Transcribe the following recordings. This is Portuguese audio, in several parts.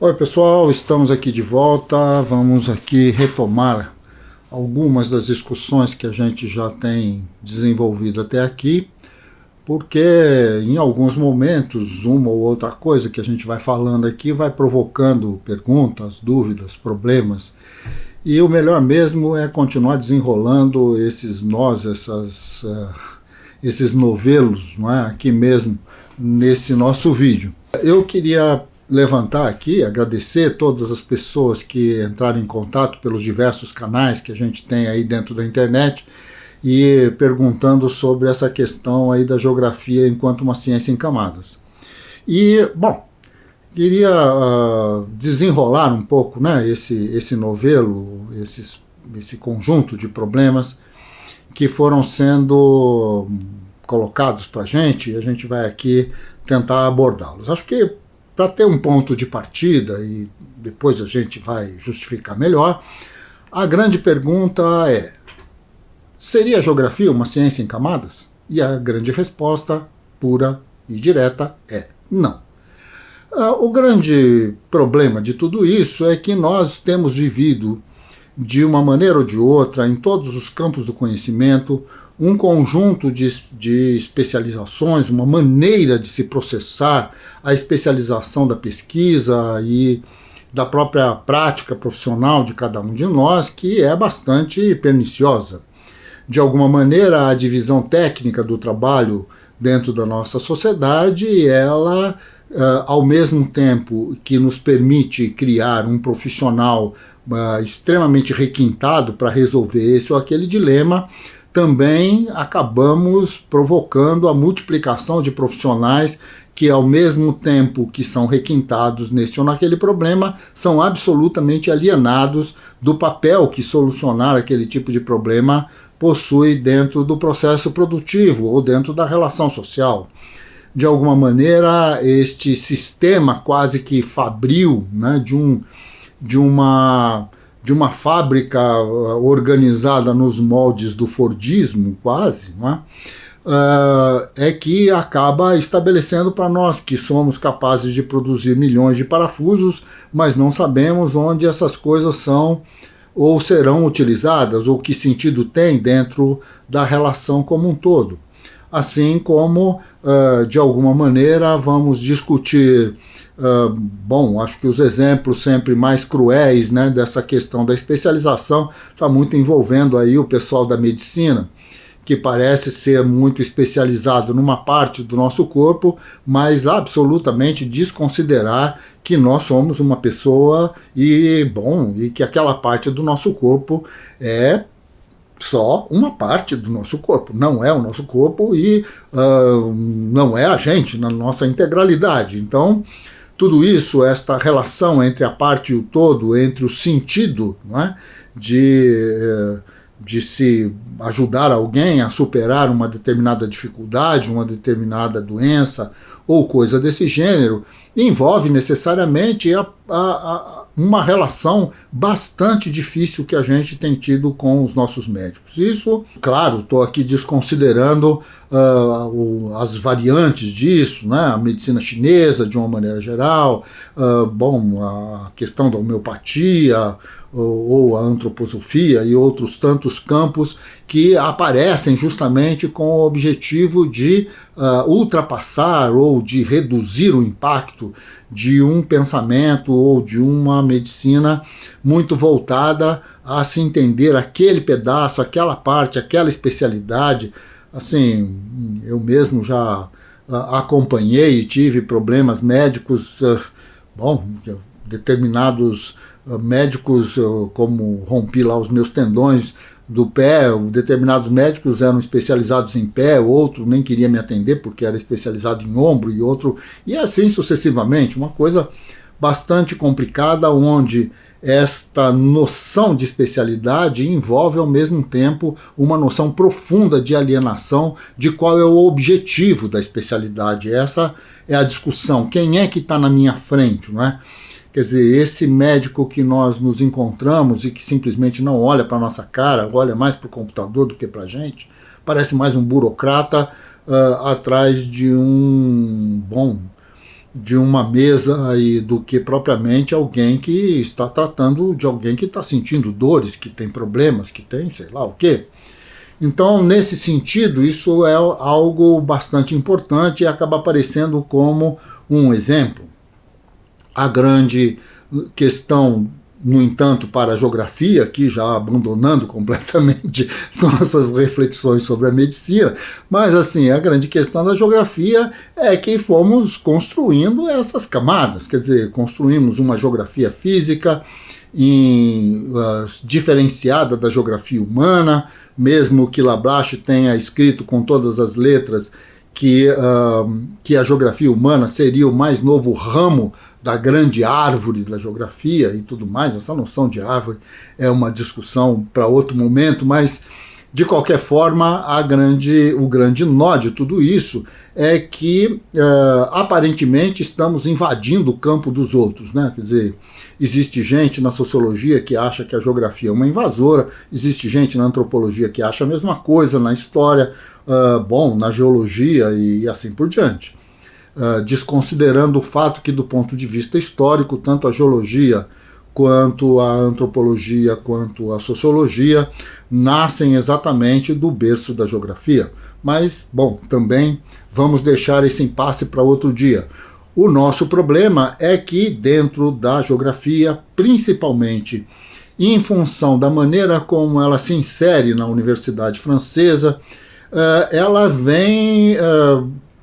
Oi pessoal, estamos aqui de volta. Vamos aqui retomar algumas das discussões que a gente já tem desenvolvido até aqui, porque em alguns momentos uma ou outra coisa que a gente vai falando aqui vai provocando perguntas, dúvidas, problemas, e o melhor mesmo é continuar desenrolando esses nós, esses novelos, não é? Aqui mesmo nesse nosso vídeo. Eu queria levantar aqui, agradecer todas as pessoas que entraram em contato pelos diversos canais que a gente tem aí dentro da internet e perguntando sobre essa questão aí da geografia enquanto uma ciência em camadas. E, bom, queria desenrolar um pouco, né, esse novelo, esse conjunto de problemas que foram sendo colocados para a gente, e a gente vai aqui tentar abordá-los. Acho que para ter um ponto de partida, e depois a gente vai justificar melhor, a grande pergunta é: seria a geografia uma ciência em camadas? E a grande resposta, pura e direta, é não. O grande problema de tudo isso é que nós temos vivido, de uma maneira ou de outra, em todos os campos do conhecimento, um conjunto de especializações, uma maneira de se processar a especialização da pesquisa e da própria prática profissional de cada um de nós, que é bastante perniciosa. De alguma maneira, a divisão técnica do trabalho dentro da nossa sociedade, ela, ao mesmo tempo que nos permite criar um profissional extremamente requintado para resolver esse ou aquele dilema, também acabamos provocando a multiplicação de profissionais que, ao mesmo tempo que são requintados nesse ou naquele problema, são absolutamente alienados do papel que solucionar aquele tipo de problema possui dentro do processo produtivo ou dentro da relação social. De alguma maneira, este sistema quase que fabril, né, de uma fábrica organizada nos moldes do Fordismo, quase, não é? É que acaba estabelecendo para nós que somos capazes de produzir milhões de parafusos, mas não sabemos onde essas coisas são ou serão utilizadas, ou que sentido tem dentro da relação como um todo. Assim como, de alguma maneira, vamos discutir, bom, acho que os exemplos sempre mais cruéis, né, dessa questão da especialização está muito envolvendo aí o pessoal da medicina, que parece ser muito especializado numa parte do nosso corpo, mas absolutamente desconsiderar que nós somos uma pessoa e que aquela parte do nosso corpo é só uma parte do nosso corpo, não é o nosso corpo e não é a gente na nossa integralidade. Então, tudo isso, esta relação entre a parte e o todo, entre o sentido, não é, de se ajudar alguém a superar uma determinada dificuldade, uma determinada doença ou coisa desse gênero, envolve necessariamente uma relação bastante difícil que a gente tem tido com os nossos médicos. Isso, claro, estou aqui desconsiderando as variantes disso, né? A medicina chinesa de uma maneira geral, a questão da homeopatia, ou a antroposofia e outros tantos campos que aparecem justamente com o objetivo de ultrapassar ou de reduzir o impacto de um pensamento ou de uma medicina muito voltada a se entender aquele pedaço, aquela parte, aquela especialidade. Assim, eu mesmo já acompanhei e tive problemas médicos, determinados médicos, como rompi lá os meus tendões do pé, determinados médicos eram especializados em pé, outro nem queria me atender porque era especializado em ombro, e outro, e assim sucessivamente, uma coisa bastante complicada, onde esta noção de especialidade envolve ao mesmo tempo uma noção profunda de alienação de qual é o objetivo da especialidade. Essa é a discussão, quem é que está na minha frente, não é? Quer dizer, esse médico que nós nos encontramos e que simplesmente não olha para a nossa cara, olha mais para o computador do que para a gente, parece mais um burocrata atrás de de uma mesa aí do que propriamente alguém que está tratando de alguém que está sentindo dores, que tem problemas, que tem sei lá o quê. Então, nesse sentido, isso é algo bastante importante e acaba aparecendo como um exemplo. A grande questão, no entanto, para a geografia, aqui já abandonando completamente nossas reflexões sobre a medicina, mas assim, a grande questão da geografia é que fomos construindo essas camadas, quer dizer, construímos uma geografia física diferenciada da geografia humana, mesmo que Lablache tenha escrito com todas as letras que a geografia humana seria o mais novo ramo da grande árvore da geografia e tudo mais. Essa noção de árvore é uma discussão para outro momento, mas de qualquer forma o grande nó de tudo isso é que aparentemente estamos invadindo o campo dos outros, né? Quer dizer, existe gente na sociologia que acha que a geografia é uma invasora, existe gente na antropologia que acha a mesma coisa, na história, na geologia e assim por diante. Desconsiderando o fato que, do ponto de vista histórico, tanto a geologia quanto a antropologia, quanto a sociologia, nascem exatamente do berço da geografia. Mas, também vamos deixar esse impasse para outro dia. O nosso problema é que, dentro da geografia, principalmente em função da maneira como ela se insere na Universidade Francesa, ela vem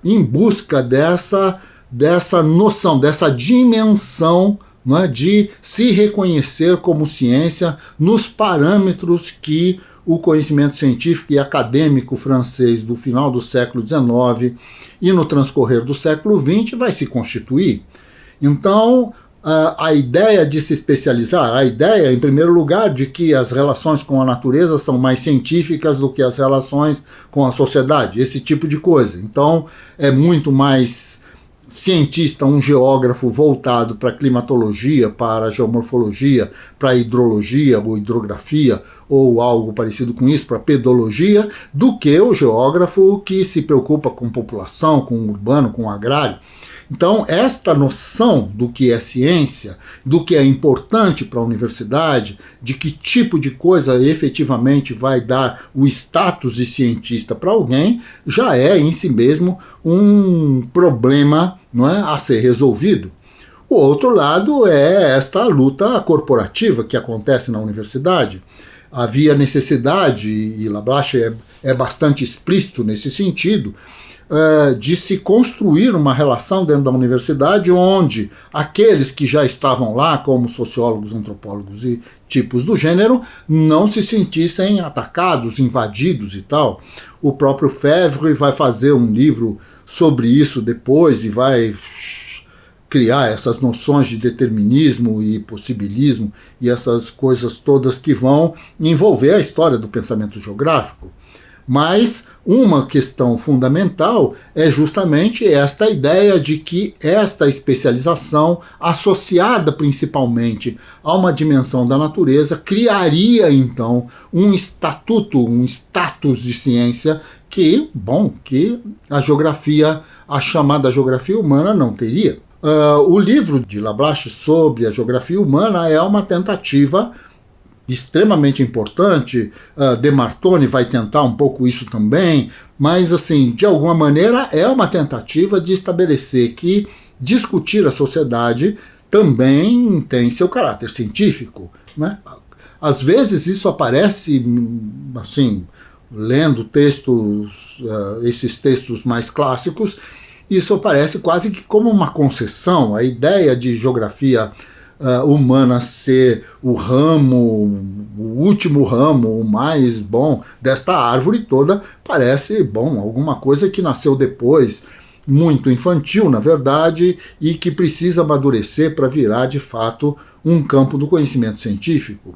em busca dessa noção, dessa dimensão, não é, de se reconhecer como ciência nos parâmetros que o conhecimento científico e acadêmico francês do final do século XIX e no transcorrer do século XX vai se constituir. Então, a ideia de se especializar, a ideia, em primeiro lugar, de que as relações com a natureza são mais científicas do que as relações com a sociedade, esse tipo de coisa. Então, é muito mais cientista, um geógrafo voltado para a climatologia, para a geomorfologia, para a hidrologia ou hidrografia, ou algo parecido com isso, para a pedologia, do que o geógrafo que se preocupa com população, com o urbano, com o agrário. Então, esta noção do que é ciência, do que é importante para a universidade, de que tipo de coisa efetivamente vai dar o status de cientista para alguém, já é em si mesmo um problema, não é, a ser resolvido. O outro lado é esta luta corporativa que acontece na universidade. Havia necessidade, e Lablache é bastante explícito nesse sentido, de se construir uma relação dentro da universidade onde aqueles que já estavam lá, como sociólogos, antropólogos e tipos do gênero, não se sentissem atacados, invadidos e tal. O próprio Febvre vai fazer um livro sobre isso depois e vai criar essas noções de determinismo e possibilismo e essas coisas todas que vão envolver a história do pensamento geográfico. Mas uma questão fundamental é justamente esta ideia de que esta especialização, associada principalmente a uma dimensão da natureza, criaria então um estatuto, um status de ciência que a geografia, a chamada geografia humana, não teria. O livro de Lablache sobre a geografia humana é uma tentativa extremamente importante. Demartoni vai tentar um pouco isso também, mas assim, de alguma maneira é uma tentativa de estabelecer que discutir a sociedade também tem seu caráter científico, né? Às vezes isso aparece assim, lendo textos, esses textos mais clássicos, isso aparece quase que como uma concessão. A ideia de geografia humana ser o ramo, o último ramo, o mais bom desta árvore toda, parece, alguma coisa que nasceu depois, muito infantil, na verdade, e que precisa amadurecer para virar, de fato, um campo do conhecimento científico.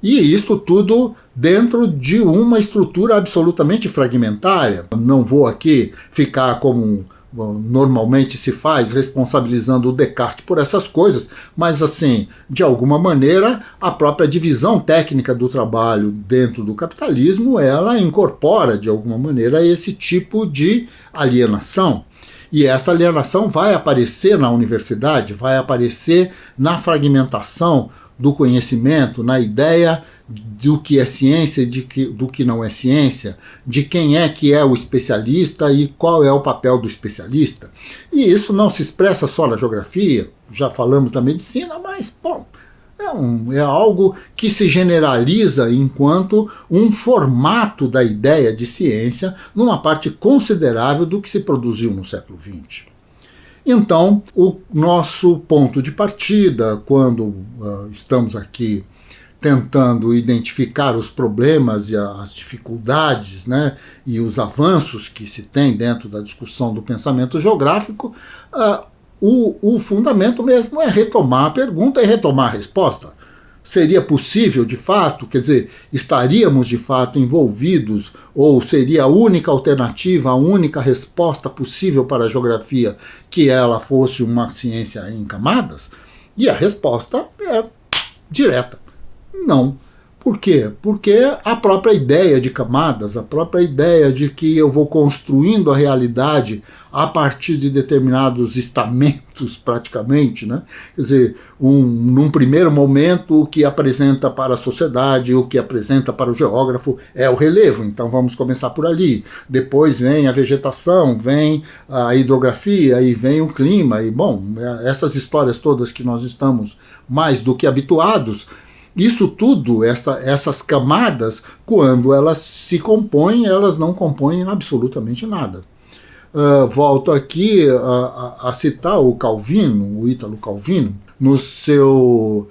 E isto tudo dentro de uma estrutura absolutamente fragmentária. Não vou aqui ficar como normalmente se faz, responsabilizando o Descartes por essas coisas, mas assim, de alguma maneira, a própria divisão técnica do trabalho dentro do capitalismo, ela incorpora de alguma maneira esse tipo de alienação. E essa alienação vai aparecer na universidade, vai aparecer na fragmentação do conhecimento, na ideia do que é ciência e do que não é ciência, de quem é que é o especialista e qual é o papel do especialista. E isso não se expressa só na geografia, já falamos da medicina, mas, bom, é algo que se generaliza enquanto um formato da ideia de ciência numa parte considerável do que se produziu no século XX. Então, o nosso ponto de partida, quando estamos aqui tentando identificar os problemas e as dificuldades, né, e os avanços que se tem dentro da discussão do pensamento geográfico, o fundamento mesmo é retomar a pergunta e retomar a resposta. Seria possível, de fato, quer dizer, estaríamos de fato envolvidos, ou seria a única alternativa, a única resposta possível para a geografia que ela fosse uma ciência em camadas? E a resposta é direta: não. Por quê? Porque a própria ideia de camadas, a própria ideia de que eu vou construindo a realidade a partir de determinados estamentos, praticamente, né? Quer dizer, num primeiro momento, o que apresenta para a sociedade, o que apresenta para o geógrafo é o relevo, então vamos começar por ali. Depois vem a vegetação, vem a hidrografia, e vem o clima, e bom, essas histórias todas que nós estamos mais do que habituados. Isso tudo, essas camadas, quando elas se compõem, elas não compõem absolutamente nada. Volto aqui a citar o Calvino, o Ítalo Calvino, no seu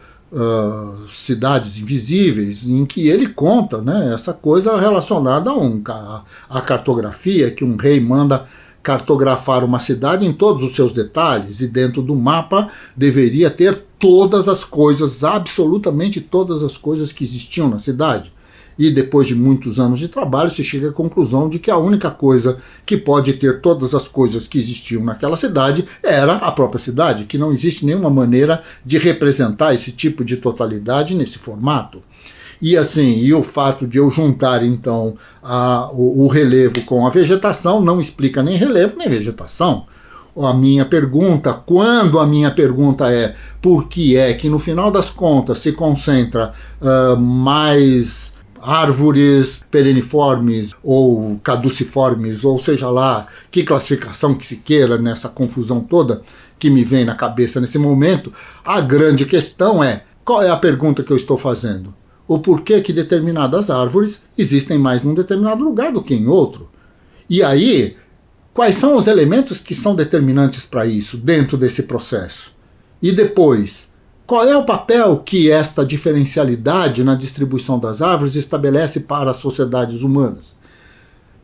Cidades Invisíveis, em que ele conta, né, essa coisa relacionada à cartografia, que um rei manda cartografar uma cidade em todos os seus detalhes, e dentro do mapa deveria ter todas as coisas, absolutamente todas as coisas que existiam na cidade. E depois de muitos anos de trabalho se chega à conclusão de que a única coisa que pode ter todas as coisas que existiam naquela cidade era a própria cidade, que não existe nenhuma maneira de representar esse tipo de totalidade nesse formato. E assim, e o fato de eu juntar então o relevo com a vegetação não explica nem relevo nem vegetação. A minha pergunta, quando a minha pergunta é por que é que no final das contas se concentra mais árvores perenniformes ou caduciformes, ou seja lá que classificação que se queira nessa confusão toda que me vem na cabeça nesse momento, a grande questão é: qual é a pergunta que eu estou fazendo? O porquê que determinadas árvores existem mais num determinado lugar do que em outro? E aí, quais são os elementos que são determinantes para isso dentro desse processo? E depois, qual é o papel que esta diferencialidade na distribuição das árvores estabelece para as sociedades humanas?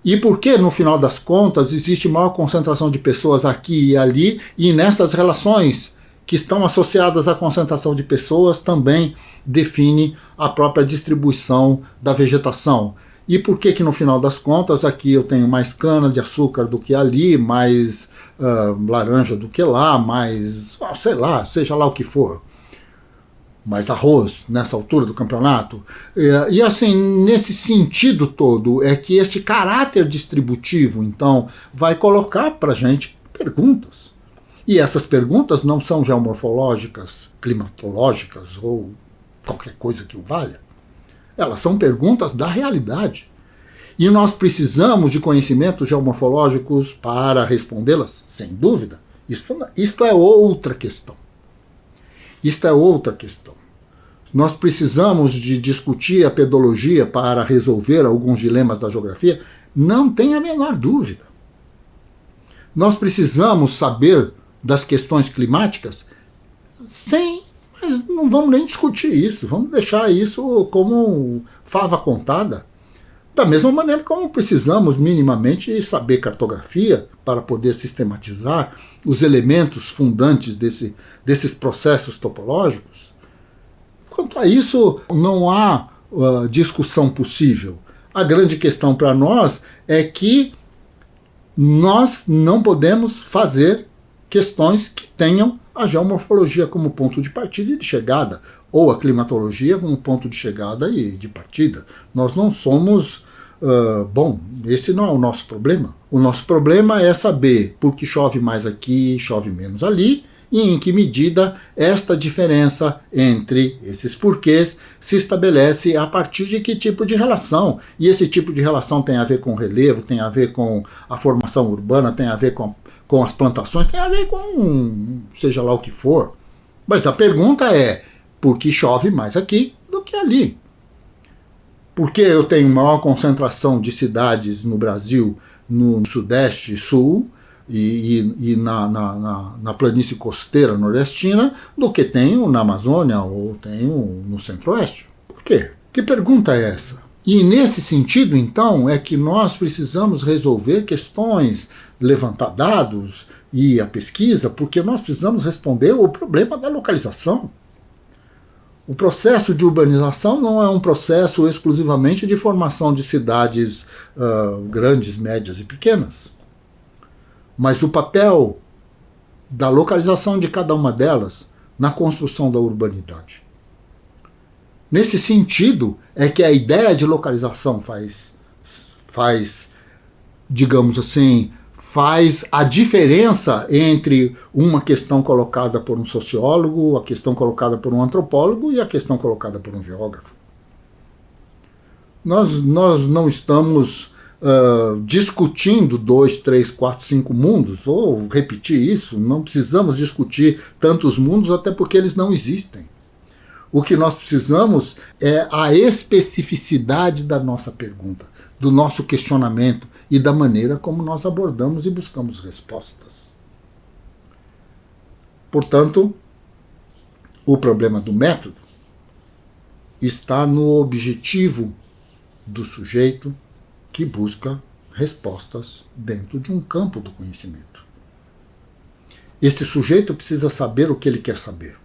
E por que, no final das contas, existe maior concentração de pessoas aqui e ali, e nessas relações que estão associadas à concentração de pessoas também define a própria distribuição da vegetação? E por que no final das contas aqui eu tenho mais cana de açúcar do que ali, mais laranja do que lá, mais, sei lá, seja lá o que for, mais arroz nessa altura do campeonato? E assim, nesse sentido todo, é que este caráter distributivo, então, vai colocar para a gente perguntas. E essas perguntas não são geomorfológicas, climatológicas ou qualquer coisa que o valha. Elas são perguntas da realidade. E nós precisamos de conhecimentos geomorfológicos para respondê-las, sem dúvida. Isto é outra questão. Isto é outra questão. Nós precisamos de discutir a pedologia para resolver alguns dilemas da geografia? Não tem a menor dúvida. Nós precisamos saber das questões climáticas? Mas não vamos nem discutir isso, vamos deixar isso como fava contada. Da mesma maneira como precisamos minimamente saber cartografia para poder sistematizar os elementos fundantes desses processos topológicos. Quanto a isso, não há discussão possível. A grande questão para nós é que nós não podemos fazer questões que tenham a geomorfologia como ponto de partida e de chegada, ou a climatologia como ponto de chegada e de partida. Nós não somos Bom, esse não é o nosso problema. O nosso problema é saber por que chove mais aqui, chove menos ali, e em que medida esta diferença entre esses porquês se estabelece a partir de que tipo de relação. E esse tipo de relação tem a ver com o relevo, tem a ver com a formação urbana, tem a ver com as plantações, tem a ver com seja lá o que for. Mas a pergunta é, por que chove mais aqui do que ali? Por que eu tenho maior concentração de cidades no Brasil, no Sudeste e Sul, e na planície costeira nordestina, do que tenho na Amazônia ou tenho no Centro-Oeste? Por quê? Que pergunta é essa? E nesse sentido, então, é que nós precisamos resolver questões, levantar dados e a pesquisa, porque nós precisamos responder o problema da localização. O processo de urbanização não é um processo exclusivamente de formação de cidades grandes, médias e pequenas. Mas o papel da localização de cada uma delas na construção da urbanidade. Nesse sentido, é que a ideia de localização faz, digamos assim, faz a diferença entre uma questão colocada por um sociólogo, a questão colocada por um antropólogo e a questão colocada por um geógrafo. Nós não estamos discutindo 2, 3, 4, 5 mundos. Vou repetir isso, não precisamos discutir tantos mundos, até porque eles não existem. O que nós precisamos é a especificidade da nossa pergunta, do nosso questionamento e da maneira como nós abordamos e buscamos respostas. Portanto, o problema do método está no objetivo do sujeito que busca respostas dentro de um campo do conhecimento. Este sujeito precisa saber o que ele quer saber,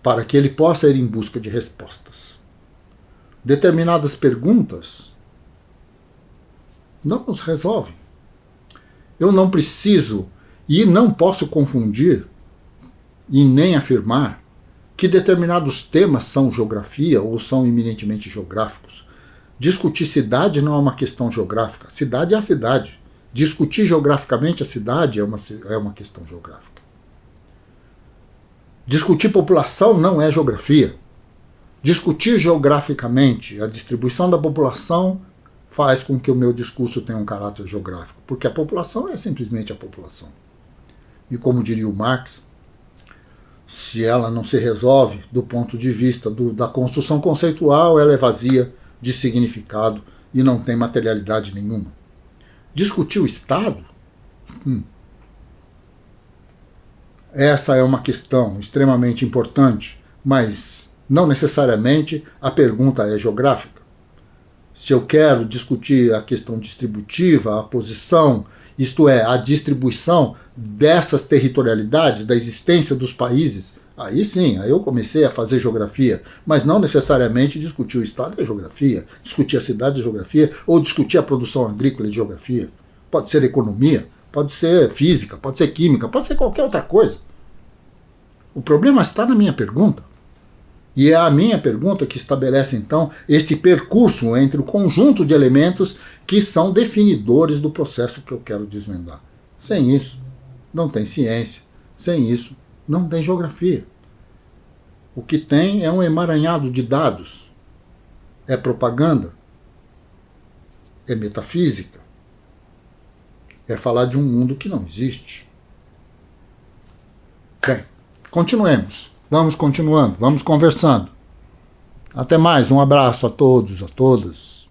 para que ele possa ir em busca de respostas. Determinadas perguntas não nos resolvem. Eu não preciso e não posso confundir e nem afirmar que determinados temas são geografia ou são eminentemente geográficos. Discutir cidade não é uma questão geográfica. Cidade é a cidade. Discutir geograficamente a cidade é uma questão geográfica. Discutir população não é geografia. Discutir geograficamente a distribuição da população faz com que o meu discurso tenha um caráter geográfico, porque a população é simplesmente a população. E como diria o Marx, se ela não se resolve do ponto de vista da construção conceitual, ela é vazia de significado e não tem materialidade nenhuma. Discutir o Estado? Essa é uma questão extremamente importante, mas não necessariamente a pergunta é geográfica. Se eu quero discutir a questão distributiva, a posição, isto é, a distribuição dessas territorialidades, da existência dos países, aí sim, aí eu comecei a fazer geografia, mas não necessariamente discutir o Estado é geografia, discutir a cidade é geografia, ou discutir a produção agrícola é geografia. Pode ser economia, pode ser física, pode ser química, pode ser qualquer outra coisa. O problema está na minha pergunta. E é a minha pergunta que estabelece, então, este percurso entre o conjunto de elementos que são definidores do processo que eu quero desvendar. Sem isso, não tem ciência. Sem isso, não tem geografia. O que tem é um emaranhado de dados. É propaganda. É metafísica. É falar de um mundo que não existe. Bem, continuemos. Vamos continuando, vamos conversando. Até mais, um abraço a todos, a todas.